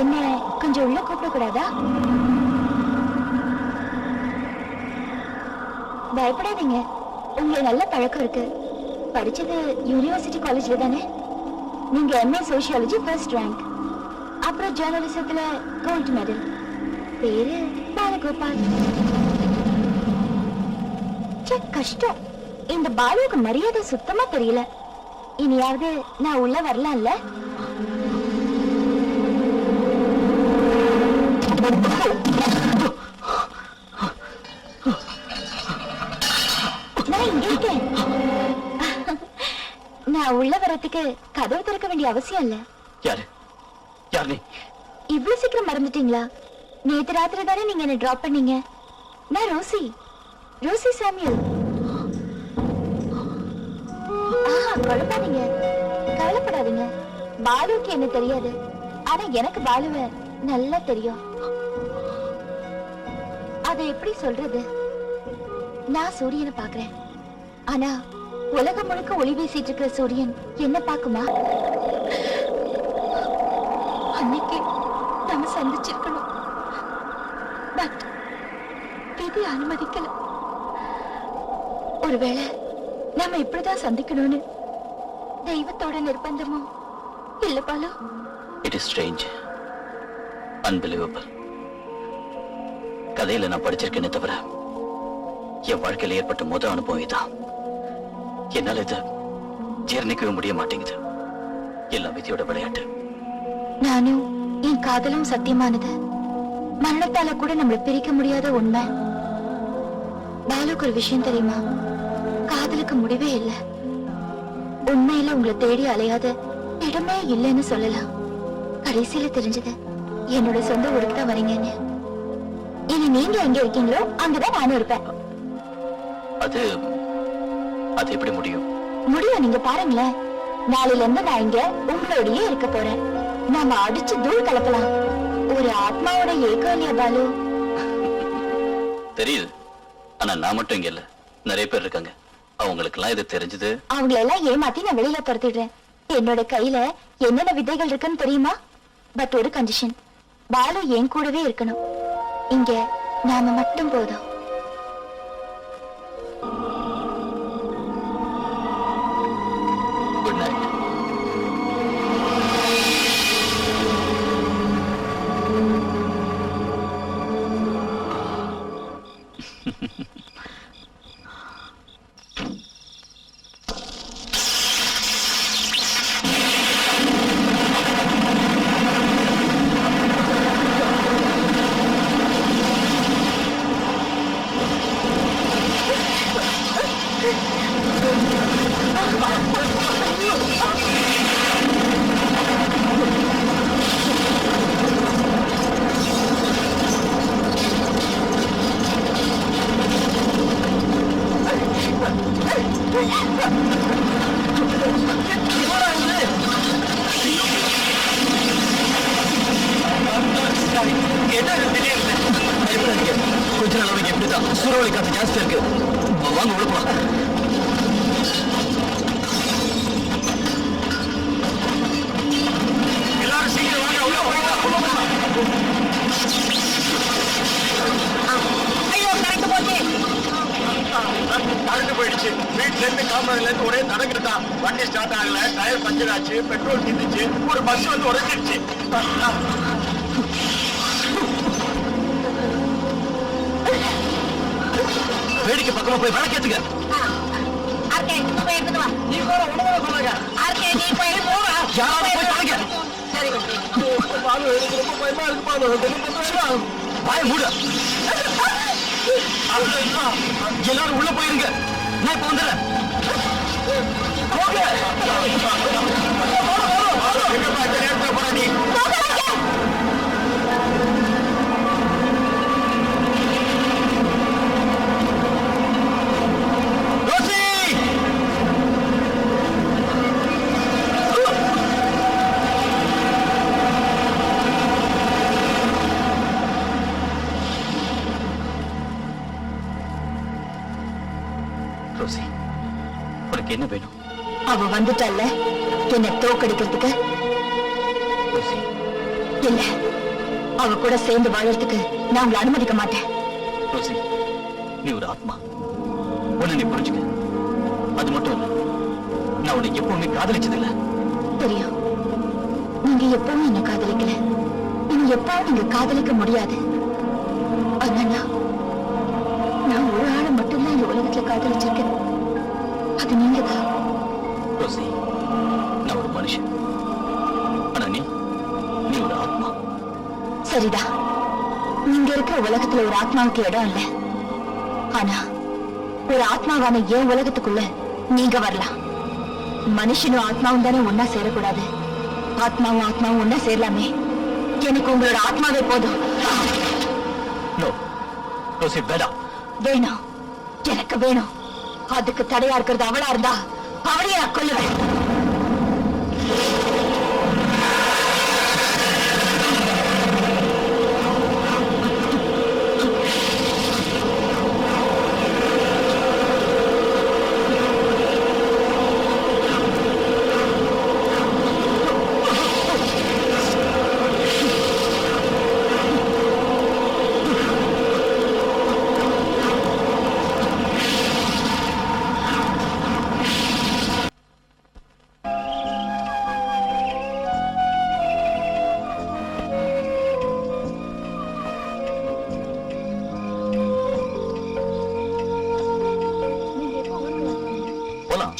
என்ன கொஞ்சம் உள்ள கூப்பிடக்கூடாதா? பயப்படாதீங்க, உங்களுக்கு நல்ல பழக்கம் இருக்கு. படிச்சது யூனிவர்சிட்டி காலேஜ்ல தானே? நீங்க எம்ஏ சோசியாலஜி ஃபர்ஸ்ட் ரேங்க், அப்புறம் ஜேர்னலிசத்துல கோல்ட் மெடல். பேரு பாலகோபால். கஷ்டம், இந்த பாலுவுக்கு மரியாதை சுத்தமா தெரியல. இனியாவது நான் உள்ள வரலாம்ல? நான் இங்க இருக்கேன். நான் உள்ள வரதுக்கு கதவு திறக்க வேண்டிய அவசியம் இல்ல. யாரு யார் நீ? இவ்வளவு சீக்கிரம் மறந்துட்டீங்களா? நேத்து ராத்திரி தானே நீங்க என்ன டிராப் பண்ணீங்க. நான் ரோசி, ரோசி சாமியல். குழப்பாதீங்க, கவலைப்படாதீங்க. பாலுக்கு என்ன தெரியாது, ஆனா எனக்கு பாலுவ நல்லா தெரியும். அதை எப்படி சொல்றது? நான் சூரியனை பாக்குறேன், ஆனா உலகம் முழுக்க ஒளி வீசிட்டு இருக்கிற சூரியன் என்ன பாக்குமா? அன்னைக்கு நாம சந்திச்சிருக்கணும், பட் விதி அனுமதிக்கல. ஒருவேளை நாம இப்படிதான் சந்திக்கணும்னு தெய்வத்தோட நிர்பந்தமோ இல்ல Balu? It is strange, unbelievable. கதையில நான் படிச்சிருக்கேனே தவிர என் வாழ்க்கையில ஏற்பட்ட முதல் அனுபவம் இதான். என்னால இது ஜீர்ணிக்கவே முடிய மாட்டேங்குது. எல்லாம் விதியோட விளையாட்டு. நானும் என் காதலும் சத்தியமானது. மரணத்தால கூட நம்மளை பிரிக்க முடியாத உண்மை. பாலுக்கு ஒரு விஷயம் தெரியுமா? காதலுக்கு முடிவே இல்லை. உண்மையில உங்களை தேடி அலையாத இடமே இல்லைன்னு சொல்லலாம். கடைசியில தெரிஞ்சது என்னோட சொந்த ஊருக்கு தான் வரீங்கன்னு. இனி நீங்க எங்க இருக்கீங்களோ அங்கதான் நானும் இருப்பேன். அது அது எப்படி முடியும்? முடியும், நீங்க பாருங்களேன். நாளையில இருந்து நான் இங்க உங்களோடயே இருக்க போறேன். நாம அடிச்சு தூள் கலக்கலாம். ஒரு ஆத்மாவோட ஏக்கம் இல்லையா பாலு? தெரியுது, ஆனா நான் மட்டும் இங்க இல்ல, நிறைய பேர் இருக்காங்க. அவங்களுக்கு எல்லாம் இது தெரிஞ்சது. அவங்களை எல்லாம் ஏமாத்தி நான் வெளியில துரத்திடுறேன். என்னோட கையில என்னென்ன விதைகள் இருக்குன்னு தெரியுமா? பட் ஒரு கண்டிஷன், பாலு என் கூடவே இருக்கணும். இங்க நாம மட்டும் போதும். Good night. கொஞ்ச நாள் அவனுக்கு எப்படிதான் சூறாவளி காத்து ஜாஸ்தியா இருக்கு. வாங்க உள்ள போலாம். எல்லாரும் சீக்கிரம் வாங்க உள்ள போலாம். ஐயோ கரெக்ட் போச்சு. கரெக்ட் போயிடுச்சு. வீட்டுல இருந்து காமராஜ்ல இருந்து ஒரே நடக்குதான். வண்டி ஸ்டார்ட் ஆகல, டயர் பஞ்சர் ஆச்சு, பெட்ரோல் தீர்ந்துச்சு, ஒரு பஸ் வந்து உடைஞ்சிருச்சு. வேடிக்கை பக்கமா போய் விளக்கேத்துங்க. எல்லாரும் உள்ள போயிருங்க, நான் இப்ப வந்துடுறேன். ரோசி, உனக்கு என்ன வேணும்? அவ வந்துட்டல்ல என்ன தோக்கடிக்கிறதுக்கு? ரோசி, இல்ல அவ கூட சேர்ந்து வாழறதுக்கு நான் உங்களை அனுமதிக்க மாட்டேன். ரோசி, நீ ஒரு ஆத்மா. உன்னை நீ புரிஞ்சுக்க. அது மட்டும் இல்ல, நான் உன்னை எப்பவுமே காதலிச்சதில்லை. தெரியும், நீங்க எப்பவும் என்ன காதலிக்கல. இனி எப்பவும் நீங்க காதலிக்க முடியாது. ஆனா நான் ஒரு ஆளை மட்டும்தான் இந்த உலகத்துல காதலிச்சிருக்கேன். அது நீங்க தான். ரோசி, நான் ஒரு மனுஷன். ஆனா நீ ஒரு ஆத்மா. சரிதான், நீங்க இருக்கிற உலகத்துல ஒரு ஆத்மாவுக்கு இடம் இல்ல. ஆனா ஒரு ஆத்மாவான ஏன் உலகத்துக்குள்ள நீங்க வரலாம். மனுஷனும் ஆத்மாவும் தானே ஒன்னா சேரக்கூடாது. ஆத்மாவும் ஒன்னா சேரலாமே. எனக்கு உங்களோட ஆத்மாவே போதும். நோ ரோசி, வேண்டாம். வேணும், எனக்கு வேணும். அதுக்கு தடையா இருக்கிறது அவளா இருந்தா அவளையே நான் கொல்லுவேன். போலாம்.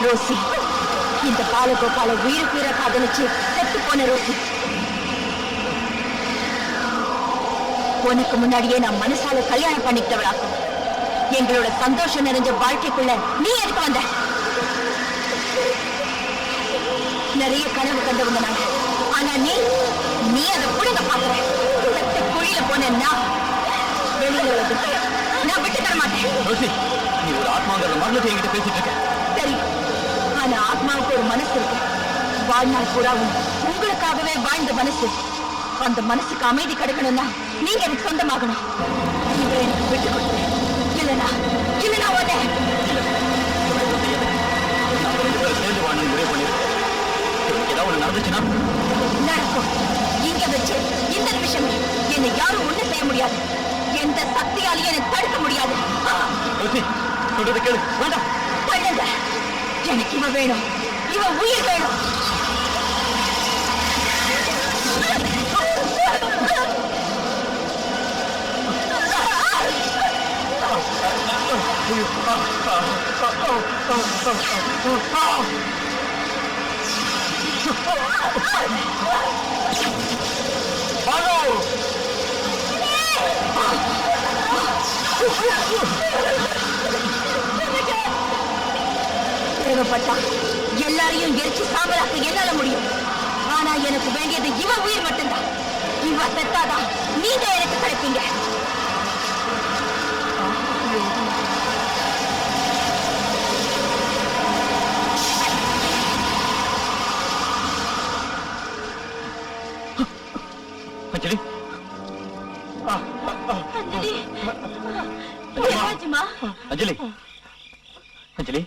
ரோசி, இந்த பாலகோபால உயிர் காதலிச்சு செத்து போன ரோசி. உனக்கு முன்னாடியே நான் மனசால கல்யாணம் பண்ணிக்கிட்டவளாக்கும். எங்களோட சந்தோஷம் நிறைஞ்ச வாழ்க்கைக்குள்ள நீ எதுக்கு வந்த? நிறைய கனவு கண்டவங்க நாங்க. ஆனா நீ அதை புடுங்க பாக்குற. செத்த குழியில போன வெளியில வந்து நான் விட்டு தர மாட்டேன். ரோசி, நீ ஒரு ஆத்மாங்கிற மரணத்தை என்கிட்ட பேசிட்டு இருக்க. சரி, ஆனா ஆத்மாவுக்கு ஒரு மனசு இருக்கு. வாழ்நாள் பூராவும் உங்களுக்காகவே வாழ்ந்த மனசு. அந்த மனசுக்கு அமைதி கிடைக்கணும்னா நீங்க எனக்கு சொந்தமாகணும். இவரை எனக்கு விட்டு கொடுத்து இல்லனா உடனே சேர்ந்து வாழணும் முடிவு பண்ணிருக்கேன். ஏதாவது ஒண்ணு நடந்துச்சுன்னா நடக்கும். இங்க வச்சு இந்த நிமிஷமே என்னை யாரும் ஒண்ணு செய்ய முடியாது. எந்த சக்தியாலையும் என்னை தடுக்க முடியாது. ரோசி, சொல்றது கேளு. வேண்டாம், பண்ணுங்க. எனக்கு இவ வேணும், இவ உயிர் வேணும். தேவைப்பட்டா எல்லாரையும் எரிச்சு சாம்பலாக்க என்னால முடியும். ஆனா எனக்கு வேண்டியது இவ உயிர் மட்டும்தான். இவ செத்தாதான் நீங்க எனக்கு கிடைப்பீங்க. அஞ்சலி, அஞ்சலி, அஞ்சலி,